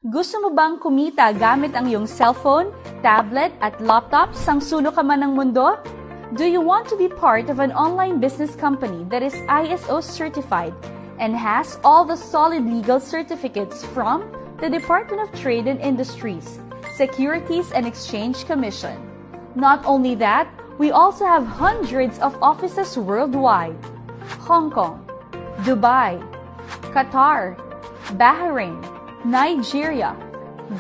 Gusto mo bang kumita gamit ang iyong cellphone, tablet at laptop sang sulok ka man ng mundo? Do you want to be part of an online business company that is ISO certified and has all the solid legal certificates from the Department of Trade and Industries, Securities and Exchange Commission? Not only that, we also have hundreds of offices worldwide: Hong Kong, Dubai, Qatar, Bahrain, Nigeria,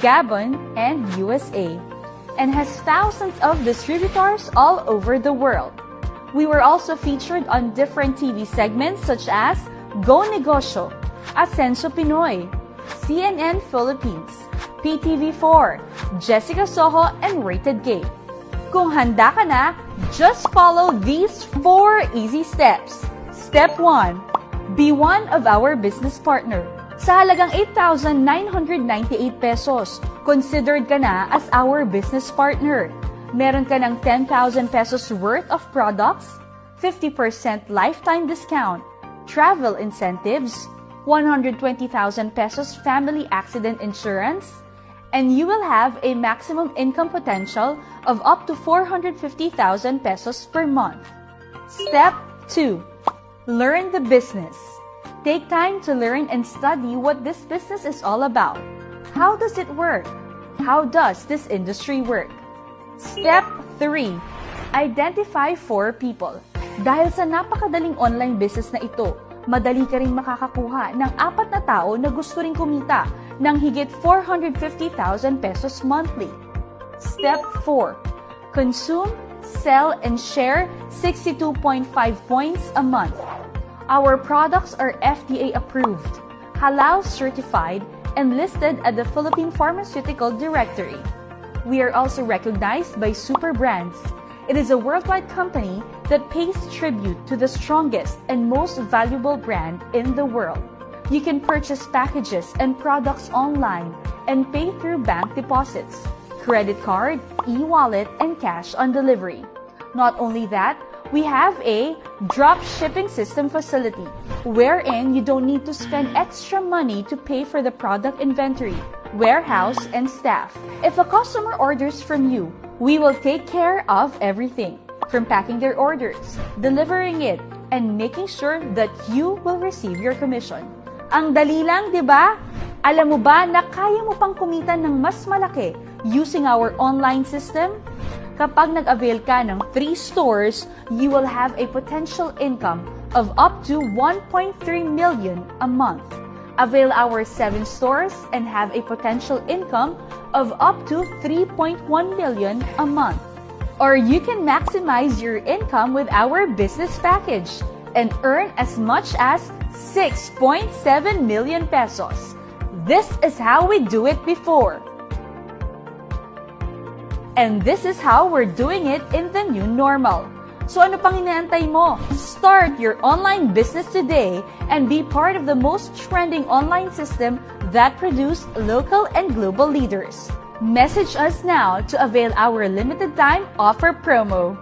Gabon, and USA, and has thousands of distributors all over the world. We were also featured on different TV segments such as Go Negosyo, Ascenso Pinoy, CNN Philippines, PTV4, Jessica Soho, and Rated Gate. Kung handa ka na, just follow these 4 easy steps. Step 1. Be one of our business partner. Sa halagang 8,998 pesos, considered ka na as our business partner. Meron ka ng 10,000 pesos worth of products, 50% lifetime discount, travel incentives, 120,000 pesos family accident insurance, and you will have a maximum income potential of up to 450,000 pesos per month. Step 2. Learn the business. Take time to learn and study what this business is all about. How does it work? How does this industry work? Step 3. Identify 4 people. Dahil sa napakadaling online business na ito, madali ka rin makakakuha ng 4 na tao na gusto ring kumita ng higit 450,000 pesos monthly. Step 4. Consume, sell, and share 62.5 points a month. Our products are FDA approved, halal certified, and listed at the Philippine Pharmaceutical Directory. We are also recognized by Super Brands. It is a worldwide company that pays tribute to the strongest and most valuable brand in the world. You can purchase packages and products online and pay through bank deposits, credit card, e-wallet, and cash on delivery. Not only that, we have a drop shipping system facility wherein you don't need to spend extra money to pay for the product inventory, warehouse, and staff. If a customer orders from you, we will take care of everything, from packing their orders, delivering it, and making sure that you will receive your commission. Ang dali lang, di ba? Alam mo ba na kaya mo pang kumita ng mas malaki using our online system? Kapag nag-avail ka ng 3 stores, you will have a potential income of up to 1.3 million a month. Avail our 7 stores and have a potential income of up to 3.1 million a month. Or you can maximize your income with our business package and earn as much as 6.7 million pesos. This is how we do it before. And this is how we're doing it in the new normal. So ano pang inaantay mo? Start your online business today and be part of the most trending online system that produce local and global leaders. Message us now to avail our limited time offer promo.